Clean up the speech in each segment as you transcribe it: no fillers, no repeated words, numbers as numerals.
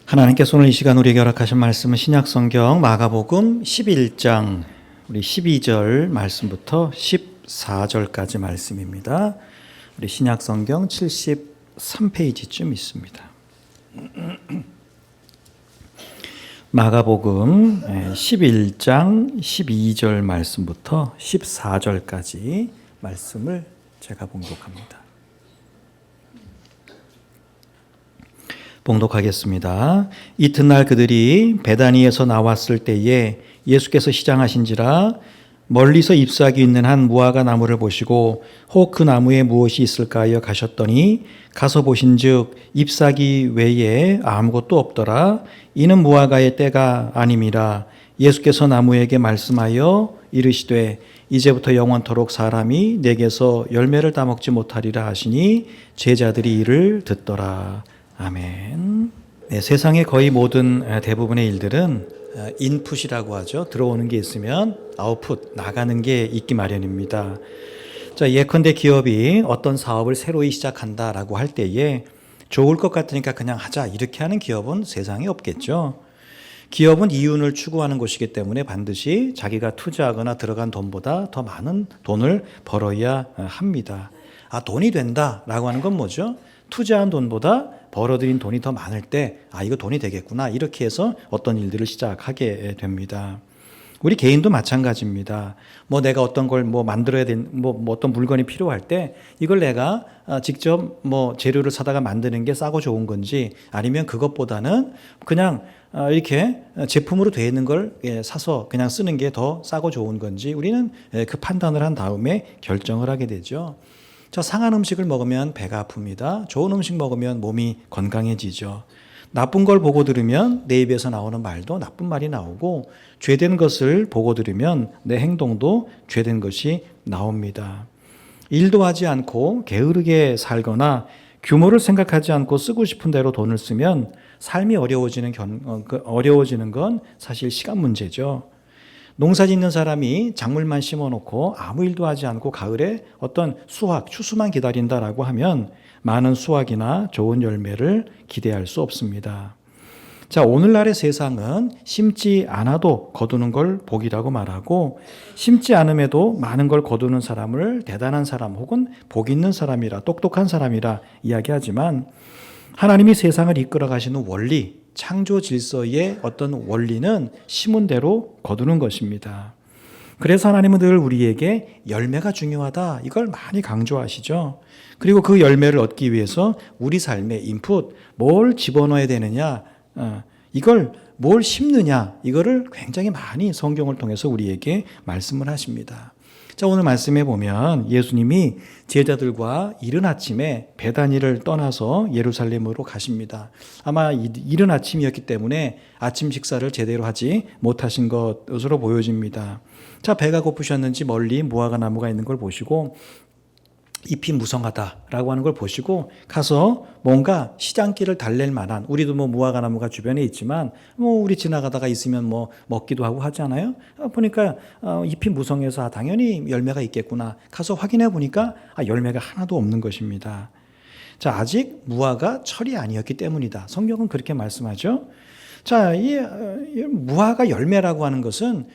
하나님께서 오늘 이 시간 우리에게 허락하신 말씀은 신약성경 마가복음 11장 우리 12절 말씀부터 14절까지 말씀입니다. 우리 신약성경 73페이지쯤 있습니다. 마가복음 11장 12절 말씀부터 14절까지 말씀을 제가 봉독합니다. 봉독하겠습니다. 이튿날 그들이 베다니에서 나왔을 때에 예수께서 시장하신지라 멀리서 잎사귀 있는 한 무화과 나무를 보시고 혹 그 나무에 무엇이 있을까 하여 가셨더니 가서 보신즉 잎사귀 외에 아무것도 없더라. 이는 무화과의 때가 아님이라. 예수께서 나무에게 말씀하여 이르시되 이제부터 영원토록 사람이 내게서 열매를 따먹지 못하리라 하시니 제자들이 이를 듣더라. 아멘. 네, 세상의 거의 모든 대부분의 일들은 인풋이라고 하죠. 들어오는 게 있으면 아웃풋, 나가는 게 있기 마련입니다. 자, 예컨대 기업이 어떤 사업을 새로이 시작한다라고 할 때에 좋을 것 같으니까 그냥 하자 이렇게 하는 기업은 세상에 없겠죠. 기업은 이윤을 추구하는 곳이기 때문에 반드시 자기가 투자하거나 들어간 돈보다 더 많은 돈을 벌어야 합니다. 아, 돈이 된다라고 하는 건 뭐죠? 투자한 돈보다 벌어들인 돈이 더 많을 때, 이거 돈이 되겠구나. 이렇게 해서 어떤 일들을 시작하게 됩니다. 우리 개인도 마찬가지입니다. 내가 어떤 걸 만들어야 된, 어떤 물건이 필요할 때, 이걸 내가 직접 재료를 사다가 만드는 게 싸고 좋은 건지, 아니면 그것보다는 그냥 이렇게 제품으로 되어 있는 걸 사서 그냥 쓰는 게 더 싸고 좋은 건지, 우리는 그 판단을 한 다음에 결정을 하게 되죠. 상한 음식을 먹으면 배가 아픕니다. 좋은 음식 먹으면 몸이 건강해지죠. 나쁜 걸 보고 들으면 내 입에서 나오는 말도 나쁜 말이 나오고, 죄된 것을 보고 들으면 내 행동도 죄된 것이 나옵니다. 일도 하지 않고 게으르게 살거나 규모를 생각하지 않고 쓰고 싶은 대로 돈을 쓰면 삶이 어려워지는 건 사실 시간 문제죠. 농사 짓는 사람이 작물만 심어놓고 아무 일도 하지 않고 가을에 어떤 추수만 기다린다라고 하면 많은 수확이나 좋은 열매를 기대할 수 없습니다. 자, 오늘날의 세상은 심지 않아도 거두는 걸 복이라고 말하고, 심지 않음에도 많은 걸 거두는 사람을 대단한 사람 혹은 복 있는 사람이라, 똑똑한 사람이라 이야기하지만, 하나님이 세상을 이끌어 가시는 원리, 창조 질서의 어떤 원리는 심은 대로 거두는 것입니다. 그래서 하나님은 늘 우리에게 열매가 중요하다, 이걸 많이 강조하시죠. 그리고 그 열매를 얻기 위해서 우리 삶의 인풋, 뭘 집어넣어야 되느냐, 이걸 뭘 심느냐, 이거를 굉장히 많이 성경을 통해서 우리에게 말씀을 하십니다. 자, 오늘 말씀에 보면 예수님이 제자들과 이른 아침에 베다니를 떠나서 예루살렘으로 가십니다. 아마 이른 아침이었기 때문에 아침 식사를 제대로 하지 못하신 것으로 보여집니다. 자, 배가 고프셨는지 멀리 무화과 나무가 있는 걸 보시고 잎이 무성하다라고 하는 걸 보시고 가서 뭔가 시장길을 달랠 만한, 우리도 무화과 나무가 주변에 있지만 우리 지나가다가 있으면 먹기도 하고 하잖아요. 보니까 잎이 무성해서 당연히 열매가 있겠구나. 가서 확인해 보니까 열매가 하나도 없는 것입니다. 자, 아직 무화과 철이 아니었기 때문이다. 성경은 그렇게 말씀하죠. 자, 이 무화과 열매라고 하는 것은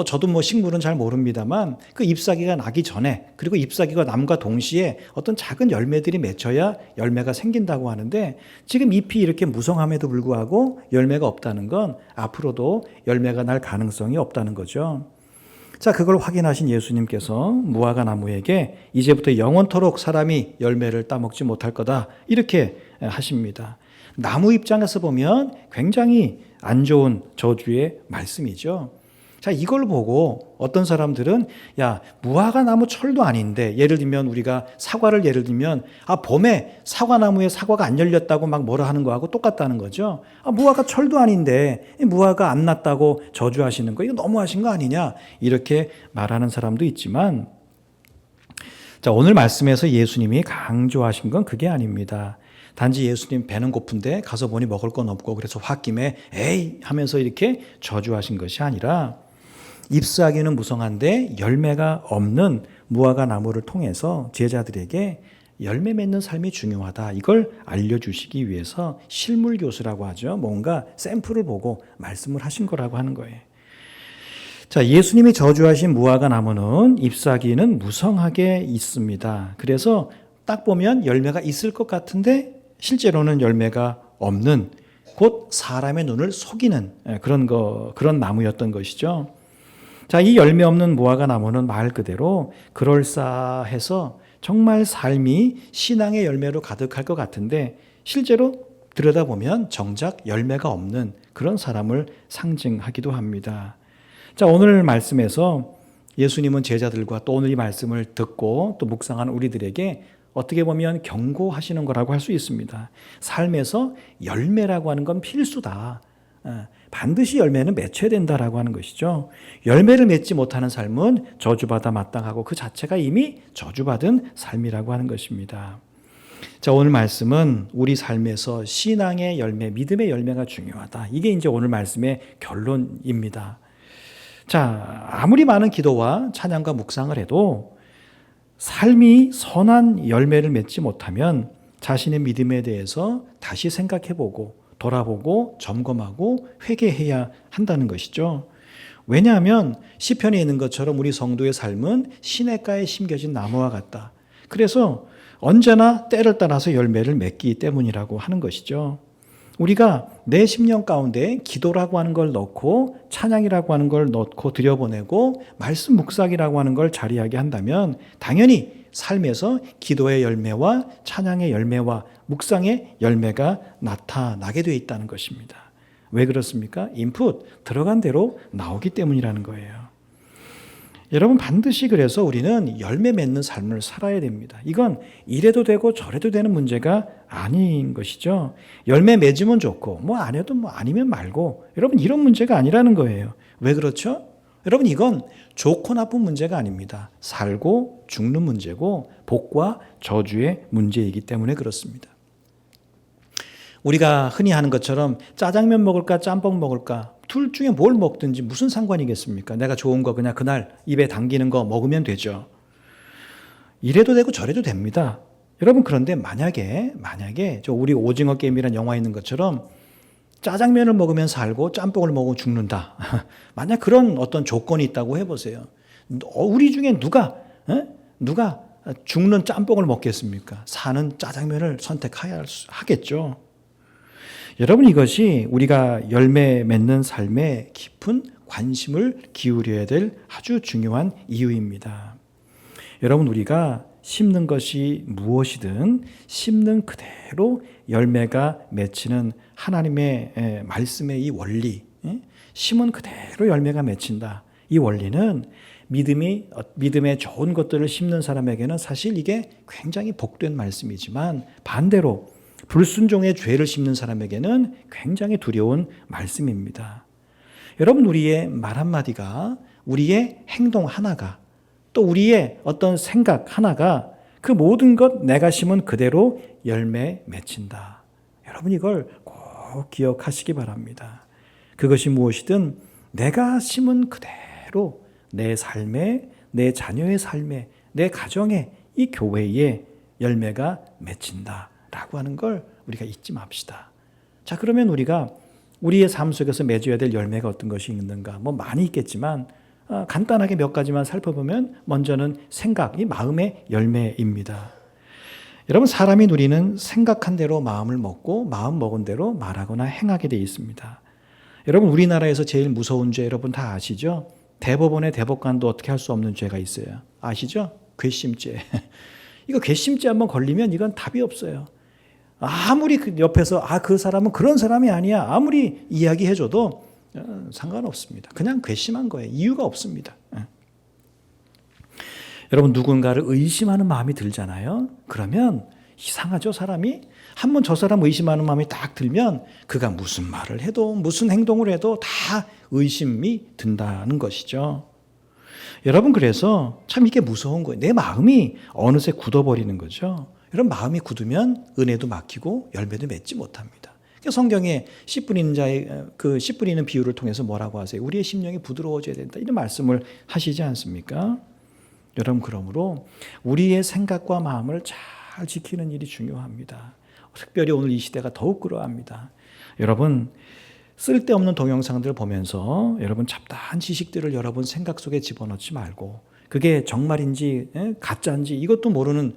저도 식물은 잘 모릅니다만 그 잎사귀가 나기 전에, 그리고 잎사귀가 남과 동시에 어떤 작은 열매들이 맺혀야 열매가 생긴다고 하는데, 지금 잎이 이렇게 무성함에도 불구하고 열매가 없다는 건 앞으로도 열매가 날 가능성이 없다는 거죠. 자, 그걸 확인하신 예수님께서 무화과 나무에게 이제부터 영원토록 사람이 열매를 따먹지 못할 거다, 이렇게 하십니다. 나무 입장에서 보면 굉장히 안 좋은 저주의 말씀이죠. 자, 이걸 보고 어떤 사람들은 무화과 나무 철도 아닌데, 예를 들면 우리가 사과를 예를 들면 봄에 사과나무에 사과가 안 열렸다고 막 뭐라 하는 거하고 똑같다는 거죠. 무화과 철도 아닌데 무화과 안 났다고 저주하시는 거, 이거 너무하신 거 아니냐, 이렇게 말하는 사람도 있지만, 자, 오늘 말씀에서 예수님이 강조하신 건 그게 아닙니다. 단지 예수님 배는 고픈데 가서 보니 먹을 건 없고 그래서 홧김에 에이 하면서 이렇게 저주하신 것이 아니라, 잎사귀는 무성한데 열매가 없는 무화과 나무를 통해서 제자들에게 열매 맺는 삶이 중요하다. 이걸 알려주시기 위해서 실물 교수라고 하죠. 뭔가 샘플을 보고 말씀을 하신 거라고 하는 거예요. 자, 예수님이 저주하신 무화과 나무는 잎사귀는 무성하게 있습니다. 그래서 딱 보면 열매가 있을 것 같은데 실제로는 열매가 없는, 곧 사람의 눈을 속이는 그런 나무였던 것이죠. 자, 이 열매 없는 무화과 나무는 말 그대로 그럴싸해서 정말 삶이 신앙의 열매로 가득할 것 같은데 실제로 들여다보면 정작 열매가 없는 그런 사람을 상징하기도 합니다. 자, 오늘 말씀에서 예수님은 제자들과 또 오늘 이 말씀을 듣고 또 묵상하는 우리들에게 어떻게 보면 경고하시는 거라고 할 수 있습니다. 삶에서 열매라고 하는 건 필수다. 반드시 열매는 맺혀야 된다라고 하는 것이죠. 열매를 맺지 못하는 삶은 저주받아 마땅하고 그 자체가 이미 저주받은 삶이라고 하는 것입니다. 자, 오늘 말씀은 우리 삶에서 신앙의 열매, 믿음의 열매가 중요하다. 이게 이제 오늘 말씀의 결론입니다. 자, 아무리 많은 기도와 찬양과 묵상을 해도 삶이 선한 열매를 맺지 못하면 자신의 믿음에 대해서 다시 생각해보고 돌아보고 점검하고 회개해야 한다는 것이죠. 왜냐하면 시편에 있는 것처럼 우리 성도의 삶은 시냇가에 심겨진 나무와 같다. 그래서 언제나 때를 따라서 열매를 맺기 때문이라고 하는 것이죠. 우리가 내 심령 가운데 기도라고 하는 걸 넣고 찬양이라고 하는 걸 넣고 들여보내고 말씀 묵상이라고 하는 걸 자리하게 한다면 당연히 삶에서 기도의 열매와 찬양의 열매와 묵상의 열매가 나타나게 되어 있다는 것입니다. 왜 그렇습니까? 인풋 들어간 대로 나오기 때문이라는 거예요. 여러분, 반드시 그래서 우리는 열매 맺는 삶을 살아야 됩니다. 이건 이래도 되고 저래도 되는 문제가 아닌 것이죠. 열매 맺으면 좋고 안 해도 아니면 말고, 여러분 이런 문제가 아니라는 거예요. 왜 그렇죠? 여러분, 이건 좋고 나쁜 문제가 아닙니다. 살고 죽는 문제고 복과 저주의 문제이기 때문에 그렇습니다. 우리가 흔히 하는 것처럼 짜장면 먹을까 짬뽕 먹을까, 둘 중에 뭘 먹든지 무슨 상관이겠습니까? 내가 좋은 거 그냥 그날 입에 당기는 거 먹으면 되죠. 이래도 되고 저래도 됩니다. 여러분, 그런데 만약에 우리 오징어 게임이라는 영화에 있는 것처럼 짜장면을 먹으면 살고 짬뽕을 먹으면 죽는다. 만약 그런 어떤 조건이 있다고 해보세요. 우리 중에 누가 죽는 짬뽕을 먹겠습니까? 사는 짜장면을 선택하겠죠. 여러분, 이것이 우리가 열매 맺는 삶에 깊은 관심을 기울여야 될 아주 중요한 이유입니다. 여러분, 우리가 심는 것이 무엇이든 심는 그대로 열매가 맺히는 하나님의 말씀의 이 원리, 심은 그대로 열매가 맺힌다. 이 원리는 믿음의 좋은 것들을 심는 사람에게는 사실 이게 굉장히 복된 말씀이지만, 반대로 불순종의 죄를 심는 사람에게는 굉장히 두려운 말씀입니다. 여러분, 우리의 말 한마디가, 우리의 행동 하나가, 또 우리의 어떤 생각 하나가 그 모든 것 내가 심은 그대로 열매 맺힌다. 여러분, 이걸 꼭 기억하시기 바랍니다. 그것이 무엇이든 내가 심은 그대로 내 삶에, 내 자녀의 삶에, 내 가정에, 이 교회에 열매가 맺힌다 라고 하는 걸 우리가 잊지 맙시다. 자, 그러면 우리가 우리의 삶 속에서 맺어야 될 열매가 어떤 것이 있는가? 많이 있겠지만 간단하게 몇 가지만 살펴보면, 먼저는 생각, 이 마음의 열매입니다. 여러분, 사람이 누리는 생각한 대로 마음을 먹고 마음 먹은 대로 말하거나 행하게 되어 있습니다. 여러분, 우리나라에서 제일 무서운 죄 여러분 다 아시죠? 대법원의 대법관도 어떻게 할 수 없는 죄가 있어요. 아시죠? 괘씸죄. 이거 괘씸죄 한번 걸리면 이건 답이 없어요. 아무리 옆에서 그 사람은 그런 사람이 아니야 아무리 이야기해줘도 상관없습니다. 그냥 괘씸한 거예요. 이유가 없습니다. 여러분, 누군가를 의심하는 마음이 들잖아요. 그러면 이상하죠, 사람이? 한번 저 사람 의심하는 마음이 딱 들면 그가 무슨 말을 해도 무슨 행동을 해도 다 의심이 든다는 것이죠. 여러분, 그래서 참 이게 무서운 거예요. 내 마음이 어느새 굳어버리는 거죠. 여러분, 마음이 굳으면 은혜도 막히고 열매도 맺지 못합니다. 성경에 씨 뿌리는 자의 씨 뿌리는 비유를 통해서 뭐라고 하세요? 우리의 심령이 부드러워져야 된다, 이런 말씀을 하시지 않습니까? 여러분, 그러므로 우리의 생각과 마음을 잘 잘 지키는 일이 중요합니다. 특별히 오늘 이 시대가 더욱 그러합니다. 여러분, 쓸데없는 동영상들 보면서 여러분 잡다한 지식들을 여러분 생각 속에 집어넣지 말고, 그게 정말인지 가짜인지 이것도 모르는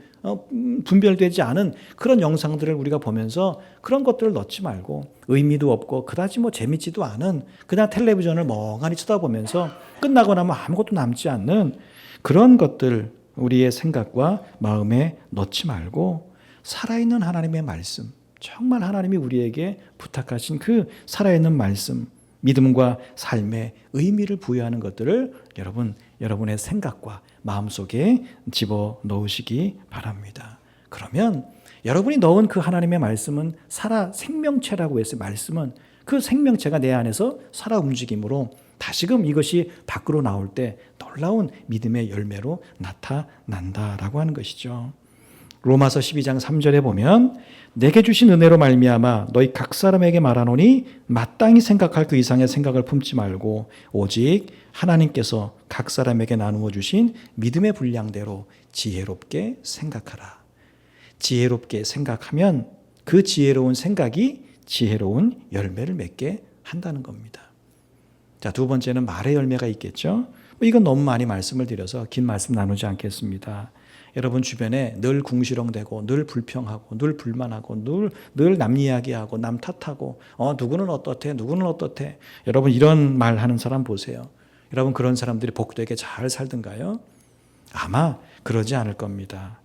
분별되지 않은 그런 영상들을 우리가 보면서 그런 것들을 넣지 말고, 의미도 없고 그다지 재밌지도 않은 그냥 텔레비전을 멍하니 쳐다보면서 끝나고 나면 아무것도 남지 않는 그런 것들 우리의 생각과 마음에 넣지 말고, 살아있는 하나님의 말씀, 정말 하나님이 우리에게 부탁하신 그 살아있는 말씀, 믿음과 삶의 의미를 부여하는 것들을 여러분의 생각과 마음속에 집어넣으시기 바랍니다. 그러면 여러분이 넣은 그 하나님의 말씀은 생명체라고 했어요. 말씀은 그 생명체가 내 안에서 살아 움직임으로 다시금 이것이 밖으로 나올 때 놀라운 믿음의 열매로 나타난다라고 하는 것이죠. 로마서 12장 3절에 보면 내게 주신 은혜로 말미암아 너희 각 사람에게 말하노니 마땅히 생각할 그 이상의 생각을 품지 말고 오직 하나님께서 각 사람에게 나누어 주신 믿음의 분량대로 지혜롭게 생각하라. 지혜롭게 생각하면 그 지혜로운 생각이 지혜로운 열매를 맺게 한다는 겁니다. 자, 두 번째는 말의 열매가 있겠죠. 이건 너무 많이 말씀을 드려서 긴 말씀 나누지 않겠습니다. 여러분 주변에 늘 궁시렁대고 늘 불평하고 늘 불만하고 늘 남 이야기하고 남 탓하고 누구는 어떻대 누구는 어떻대, 여러분 이런 말 하는 사람 보세요. 여러분 그런 사람들이 복되게 잘 살던가요? 아마 그러지 않을 겁니다.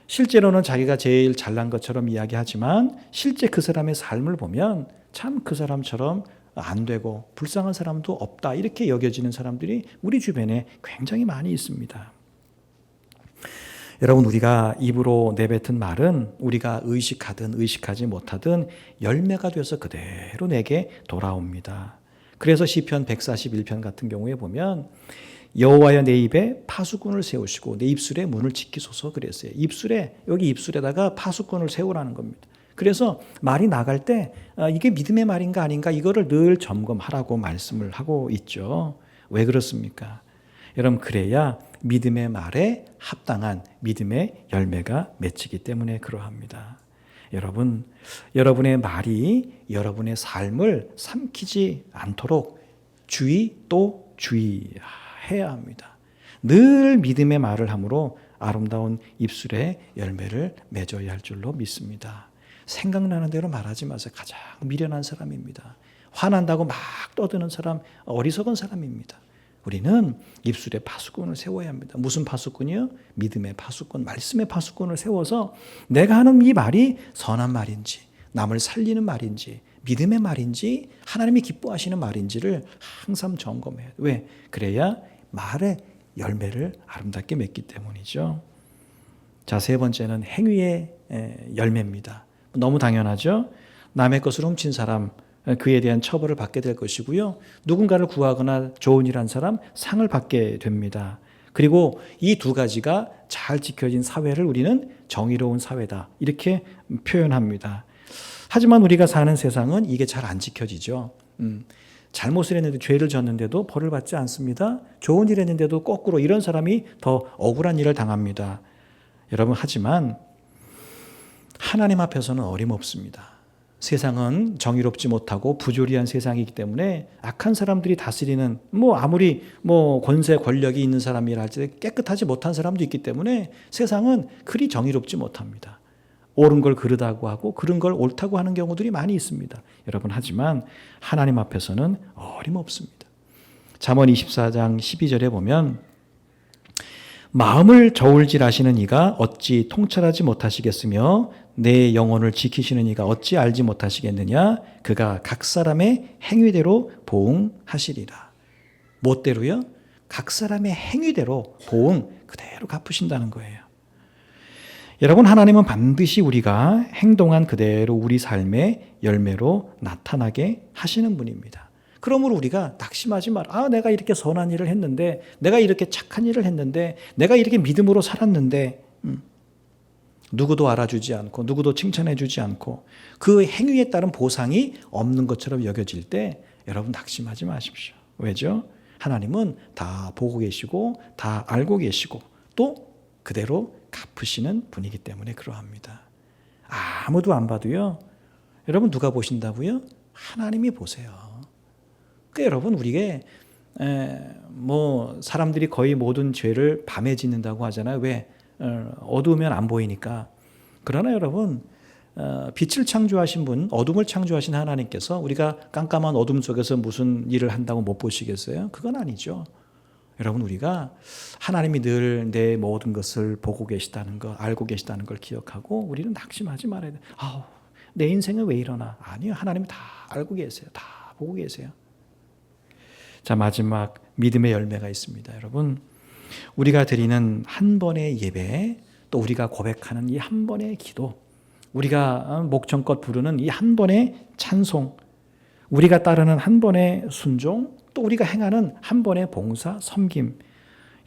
실제로는 자기가 제일 잘난 것처럼 이야기하지만 실제 그 사람의 삶을 보면 참 그 사람처럼 안 되고 불쌍한 사람도 없다 이렇게 여겨지는 사람들이 우리 주변에 굉장히 많이 있습니다. 여러분, 우리가 입으로 내뱉은 말은 우리가 의식하든 의식하지 못하든 열매가 되어서 그대로 내게 돌아옵니다. 그래서 시편 141편 같은 경우에 보면 여호와여 내 입에 파수꾼을 세우시고 내 입술에 문을 지키소서 그랬어요. 여기 입술에다가 파수꾼을 세우라는 겁니다. 그래서 말이 나갈 때 이게 믿음의 말인가 아닌가 이거를 늘 점검하라고 말씀을 하고 있죠. 왜 그렇습니까? 여러분, 그래야 믿음의 말에 합당한 믿음의 열매가 맺히기 때문에 그러합니다. 여러분, 여러분의 말이 여러분의 삶을 삼키지 않도록 주의해야 합니다. 늘 믿음의 말을 함으로 아름다운 입술의 열매를 맺어야 할 줄로 믿습니다. 생각나는 대로 말하지 마세요. 가장 미련한 사람입니다. 화난다고 막 떠드는 사람, 어리석은 사람입니다. 우리는 입술에 파수꾼을 세워야 합니다. 무슨 파수꾼이요? 믿음의 파수꾼, 말씀의 파수꾼을 세워서 내가 하는 이 말이 선한 말인지, 남을 살리는 말인지, 믿음의 말인지, 하나님이 기뻐하시는 말인지를 항상 점검해야 돼요. 왜? 그래야 말의 열매를 아름답게 맺기 때문이죠. 자, 세 번째는 행위의 열매입니다. 너무 당연하죠? 남의 것을 훔친 사람, 그에 대한 처벌을 받게 될 것이고요. 누군가를 구하거나 좋은 일 한 사람 상을 받게 됩니다. 그리고 이 두 가지가 잘 지켜진 사회를 우리는 정의로운 사회다 이렇게 표현합니다. 하지만 우리가 사는 세상은 이게 잘 안 지켜지죠. 잘못을 했는데 죄를 졌는데도 벌을 받지 않습니다. 좋은 일 했는데도 거꾸로 이런 사람이 더 억울한 일을 당합니다. 여러분, 하지만 하나님 앞에서는 어림없습니다. 세상은 정의롭지 못하고 부조리한 세상이기 때문에 악한 사람들이 다스리는 아무리 권세 권력이 있는 사람이라 할지 깨끗하지 못한 사람도 있기 때문에 세상은 그리 정의롭지 못합니다. 옳은 걸 그르다고 하고 그른 걸 옳다고 하는 경우들이 많이 있습니다. 여러분, 하지만 하나님 앞에서는 어림없습니다. 잠언 24장 12절에 보면 마음을 저울질하시는 이가 어찌 통찰하지 못하시겠으며 내 영혼을 지키시는 이가 어찌 알지 못하시겠느냐. 그가 각 사람의 행위대로 보응하시리라. 무엇대로요? 각 사람의 행위대로 보응 그대로 갚으신다는 거예요. 여러분, 하나님은 반드시 우리가 행동한 그대로 우리 삶의 열매로 나타나게 하시는 분입니다. 그러므로 우리가 낙심하지 마라. 내가 이렇게 선한 일을 했는데, 내가 이렇게 착한 일을 했는데, 내가 이렇게 믿음으로 살았는데 누구도 알아주지 않고 누구도 칭찬해 주지 않고 그 행위에 따른 보상이 없는 것처럼 여겨질 때 여러분 낙심하지 마십시오. 왜죠? 하나님은 다 보고 계시고 다 알고 계시고 또 그대로 갚으시는 분이기 때문에 그러합니다. 아무도 안 봐도요. 여러분 누가 보신다고요? 하나님이 보세요. 그러니까 여러분 우리가 사람들이 거의 모든 죄를 밤에 짓는다고 하잖아요. 왜? 어두우면 안 보이니까. 그러나 여러분 빛을 창조하신 분, 어둠을 창조하신 하나님께서 우리가 깜깜한 어둠 속에서 무슨 일을 한다고 못 보시겠어요? 그건 아니죠. 여러분 우리가 하나님이 늘 내 모든 것을 보고 계시다는 것, 알고 계시다는 걸 기억하고 우리는 낙심하지 말아야 돼. 내 인생은 왜 이러나? 아니요. 하나님이 다 알고 계세요. 다 보고 계세요. 자, 마지막 믿음의 열매가 있습니다. 여러분 우리가 드리는 한 번의 예배, 또 우리가 고백하는 이 한 번의 기도, 우리가 목청껏 부르는 이 한 번의 찬송, 우리가 따르는 한 번의 순종, 또 우리가 행하는 한 번의 봉사, 섬김,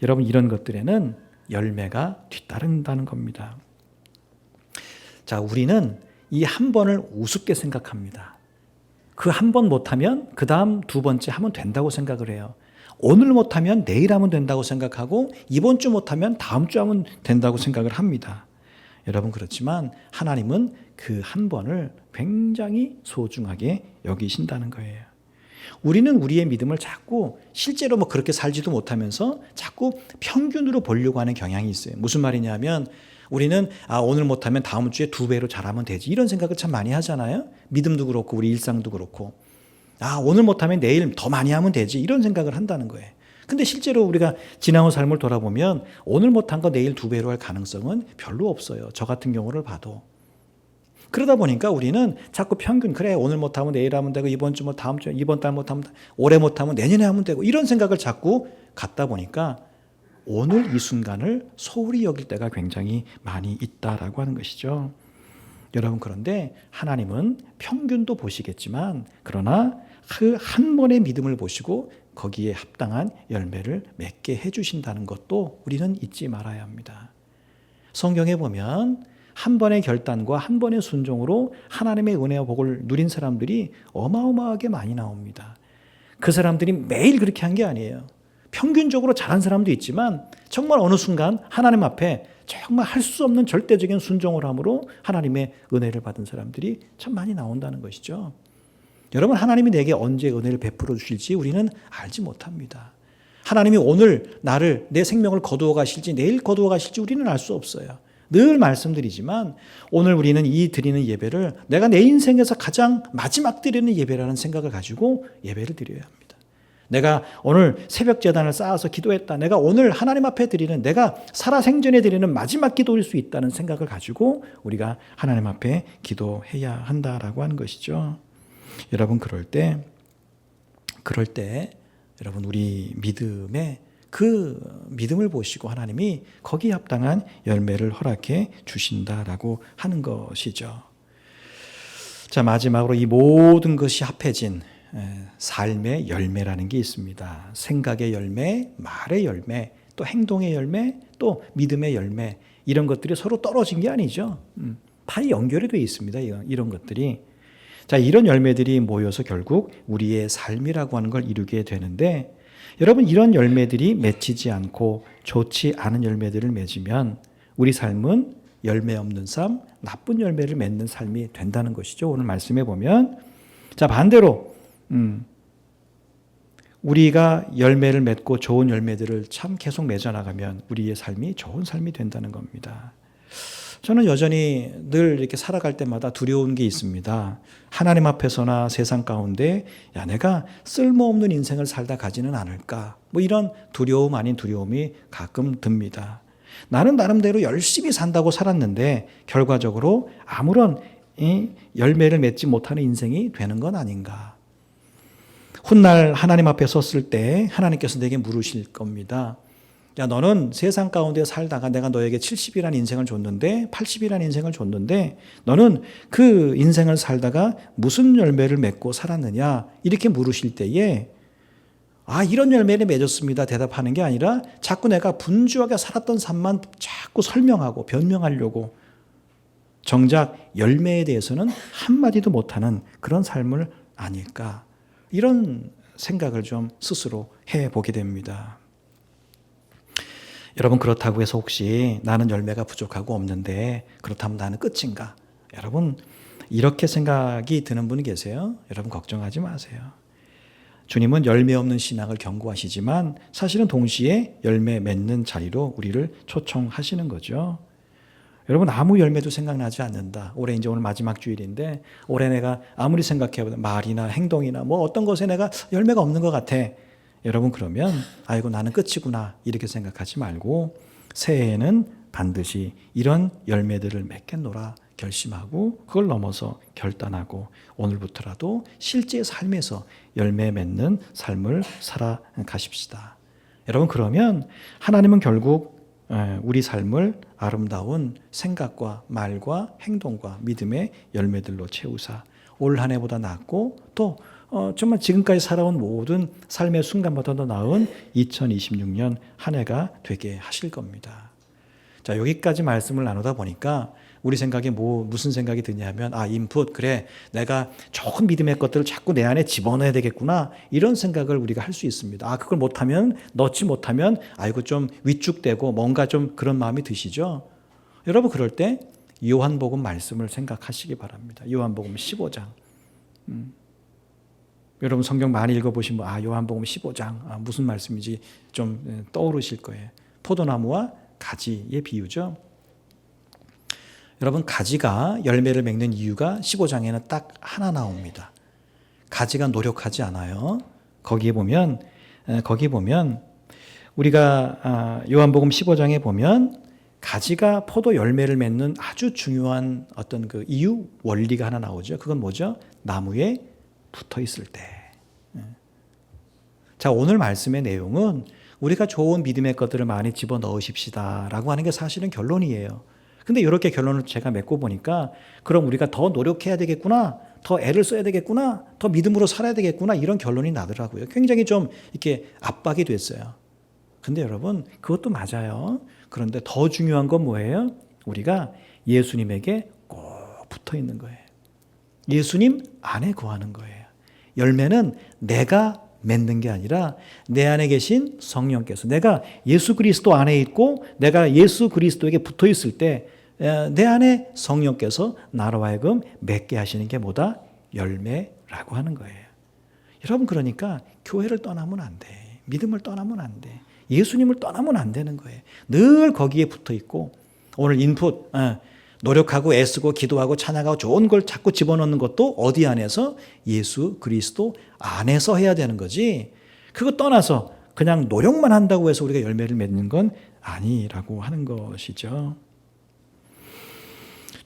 여러분 이런 것들에는 열매가 뒤따른다는 겁니다. 자, 우리는 이 한 번을 우습게 생각합니다. 그 한 번 못하면 그 다음 두 번째 하면 된다고 생각을 해요. 오늘 못하면 내일 하면 된다고 생각하고 이번 주 못하면 다음 주 하면 된다고 생각을 합니다. 여러분 그렇지만 하나님은 그 한 번을 굉장히 소중하게 여기신다는 거예요. 우리는 우리의 믿음을 자꾸 실제로 그렇게 살지도 못하면서 자꾸 평균으로 보려고 하는 경향이 있어요. 무슨 말이냐면 우리는 오늘 못하면 다음 주에 2배로 잘하면 되지, 이런 생각을 참 많이 하잖아요. 믿음도 그렇고 우리 일상도 그렇고 오늘 못하면 내일 더 많이 하면 되지, 이런 생각을 한다는 거예요. 근데 실제로 우리가 지나온 삶을 돌아보면 오늘 못한 거 내일 2배로 할 가능성은 별로 없어요. 저 같은 경우를 봐도. 그러다 보니까 우리는 자꾸 평균, 그래 오늘 못하면 내일 하면 되고 이번 주 다음 주, 이번 달 못하면 올해 못하면 내년에 하면 되고, 이런 생각을 자꾸 갖다 보니까 오늘 이 순간을 소홀히 여길 때가 굉장히 많이 있다라고 하는 것이죠. 여러분 그런데 하나님은 평균도 보시겠지만 그러나 그 한 번의 믿음을 보시고 거기에 합당한 열매를 맺게 해주신다는 것도 우리는 잊지 말아야 합니다. 성경에 보면 한 번의 결단과 한 번의 순종으로 하나님의 은혜와 복을 누린 사람들이 어마어마하게 많이 나옵니다. 그 사람들이 매일 그렇게 한 게 아니에요. 평균적으로 잘한 사람도 있지만 정말 어느 순간 하나님 앞에 정말 할 수 없는 절대적인 순종을 함으로 하나님의 은혜를 받은 사람들이 참 많이 나온다는 것이죠. 여러분 하나님이 내게 언제 은혜를 베풀어 주실지 우리는 알지 못합니다. 하나님이 오늘 나를, 내 생명을 거두어 가실지 내일 거두어 가실지 우리는 알 수 없어요. 늘 말씀드리지만 오늘 우리는 이 드리는 예배를 내가 내 인생에서 가장 마지막 드리는 예배라는 생각을 가지고 예배를 드려야 합니다. 내가 오늘 새벽 제단을 쌓아서 기도했다, 내가 오늘 하나님 앞에 드리는, 내가 살아생전에 드리는 마지막 기도일 수 있다는 생각을 가지고 우리가 하나님 앞에 기도해야 한다라고 하는 것이죠. 여러분 그럴 때 여러분 우리 믿음의 그 믿음을 보시고 하나님이 거기에 합당한 열매를 허락해 주신다라고 하는 것이죠. 자, 마지막으로 이 모든 것이 합해진 삶의 열매라는 게 있습니다. 생각의 열매, 말의 열매, 또 행동의 열매, 또 믿음의 열매, 이런 것들이 서로 떨어진 게 아니죠. 다 연결이 되어 있습니다. 이런 것들이. 자, 이런 열매들이 모여서 결국 우리의 삶이라고 하는 걸 이루게 되는데, 여러분 이런 열매들이 맺히지 않고 좋지 않은 열매들을 맺으면 우리 삶은 열매 없는 삶, 나쁜 열매를 맺는 삶이 된다는 것이죠. 오늘 말씀해 보면, 자 반대로 우리가 열매를 맺고 좋은 열매들을 참 계속 맺어나가면 우리의 삶이 좋은 삶이 된다는 겁니다. 저는 여전히 늘 이렇게 살아갈 때마다 두려운 게 있습니다. 하나님 앞에서나 세상 가운데 내가 쓸모없는 인생을 살다 가지는 않을까, 이런 두려움 아닌 두려움이 가끔 듭니다. 나는 나름대로 열심히 산다고 살았는데 결과적으로 아무런 열매를 맺지 못하는 인생이 되는 건 아닌가. 훗날 하나님 앞에 섰을 때 하나님께서 내게 물으실 겁니다. 야, 너는 세상 가운데 살다가 내가 너에게 70이라는 인생을 줬는데, 80이라는 인생을 줬는데 너는 그 인생을 살다가 무슨 열매를 맺고 살았느냐, 이렇게 물으실 때에 이런 열매를 맺었습니다 대답하는 게 아니라 자꾸 내가 분주하게 살았던 삶만 자꾸 설명하고 변명하려고 정작 열매에 대해서는 한마디도 못하는 그런 삶을 아닐까, 이런 생각을 좀 스스로 해보게 됩니다. 여러분 그렇다고 해서 혹시 나는 열매가 부족하고 없는데 그렇다면 나는 끝인가? 여러분 이렇게 생각이 드는 분이 계세요? 여러분 걱정하지 마세요. 주님은 열매 없는 신앙을 경고하시지만 사실은 동시에 열매 맺는 자리로 우리를 초청하시는 거죠. 여러분 아무 열매도 생각나지 않는다. 올해 이제 오늘 마지막 주일인데 올해 내가 아무리 생각해봐도 말이나 행동이나 뭐 어떤 것에 내가 열매가 없는 것 같아. 여러분 그러면 아이고 나는 끝이구나 이렇게 생각하지 말고 새해에는 반드시 이런 열매들을 맺겠노라 결심하고 그걸 넘어서 결단하고 오늘부터라도 실제 삶에서 열매 맺는 삶을 살아가십시다. 여러분 그러면 하나님은 결국 우리 삶을 아름다운 생각과 말과 행동과 믿음의 열매들로 채우사 올 한 해보다 낫고 또 정말 지금까지 살아온 모든 삶의 순간보다 더 나은 2026년 한 해가 되게 하실 겁니다. 자, 여기까지 말씀을 나누다 보니까 우리 생각에 무슨 생각이 드냐면 인풋 그래 내가 좋은 믿음의 것들을 자꾸 내 안에 집어넣어야 되겠구나 이런 생각을 우리가 할 수 있습니다. 그걸 넣지 못하면 아이고 좀 위축되고 뭔가 좀 그런 마음이 드시죠. 여러분 그럴 때 요한복음 말씀을 생각하시기 바랍니다. 요한복음 15장 여러분 성경 많이 읽어보시면 요한복음 15장 무슨 말씀인지 좀 떠오르실 거예요. 포도나무와 가지의 비유죠. 여러분 가지가 열매를 맺는 이유가 15장에는 딱 하나 나옵니다. 가지가 노력하지 않아요. 거기 보면 우리가 요한복음 15장에 보면 가지가 포도 열매를 맺는 아주 중요한 어떤 그 이유 원리가 하나 나오죠. 그건 뭐죠? 나무에 붙어 있을 때. 자, 오늘 말씀의 내용은 우리가 좋은 믿음의 것들을 많이 집어넣으십시다라고 하는 게 사실은 결론이에요. 근데 이렇게 결론을 제가 맺고 보니까 그럼 우리가 더 노력해야 되겠구나, 더 애를 써야 되겠구나, 더 믿음으로 살아야 되겠구나 이런 결론이 나더라고요. 굉장히 좀 이렇게 압박이 됐어요. 근데 여러분 그것도 맞아요. 그런데 더 중요한 건 뭐예요? 우리가 예수님에게 꼭 붙어 있는 거예요. 예수님 안에 거하는 거예요. 열매는 내가 맺는 게 아니라 내 안에 계신 성령께서 내가 예수 그리스도 안에 있고 내가 예수 그리스도에게 붙어 있을 때 내 안에 성령께서 나로 하여금 맺게 하시는 게 뭐다? 열매라고 하는 거예요. 여러분 그러니까 교회를 떠나면 안 돼. 믿음을 떠나면 안 돼. 예수님을 떠나면 안 되는 거예요. 늘 거기에 붙어 있고 오늘 인풋 노력하고 애쓰고 기도하고 찬양하고 좋은 걸 자꾸 집어넣는 것도 어디 안에서? 예수 그리스도 안에서 해야 되는 거지. 그거 떠나서 그냥 노력만 한다고 해서 우리가 열매를 맺는 건 아니라고 하는 것이죠.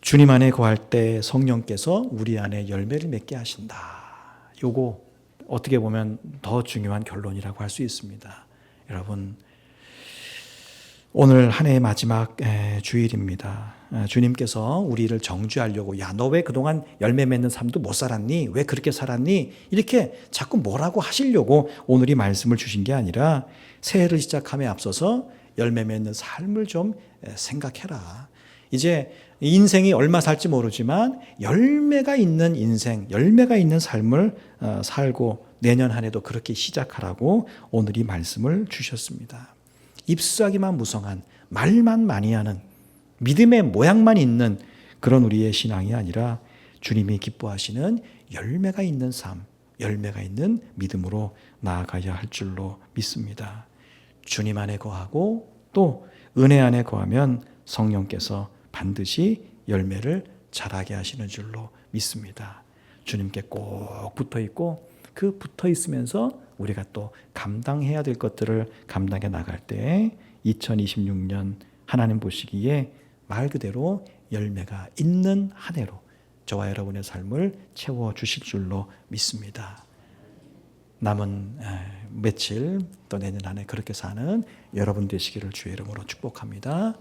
주님 안에 거할 때 성령께서 우리 안에 열매를 맺게 하신다. 요거 어떻게 보면 더 중요한 결론이라고 할 수 있습니다. 여러분 오늘 한 해의 마지막 주일입니다. 주님께서 우리를 정죄하려고 야, 너 왜 그동안 열매 맺는 삶도 못 살았니? 왜 그렇게 살았니? 이렇게 자꾸 뭐라고 하시려고 오늘 이 말씀을 주신 게 아니라 새해를 시작함에 앞서서 열매 맺는 삶을 좀 생각해라. 이제 인생이 얼마 살지 모르지만 열매가 있는 인생, 열매가 있는 삶을 살고 내년 한 해도 그렇게 시작하라고 오늘 이 말씀을 주셨습니다. 입수하기만 무성한 말만 많이 하는 믿음의 모양만 있는 그런 우리의 신앙이 아니라 주님이 기뻐하시는 열매가 있는 삶, 열매가 있는 믿음으로 나아가야 할 줄로 믿습니다. 주님 안에 거하고 또 은혜 안에 거하면 성령께서 반드시 열매를 자라게 하시는 줄로 믿습니다. 주님께 꼭 붙어 있고 그 붙어 있으면서 우리가 또 감당해야 될 것들을 감당해 나갈 때 2026년 하나님 보시기에 말 그대로 열매가 있는 한 해로 저와 여러분의 삶을 채워주실 줄로 믿습니다. 남은 며칠 또 내년 한 해 그렇게 사는 여러분 되시기를 주의 이름으로 축복합니다.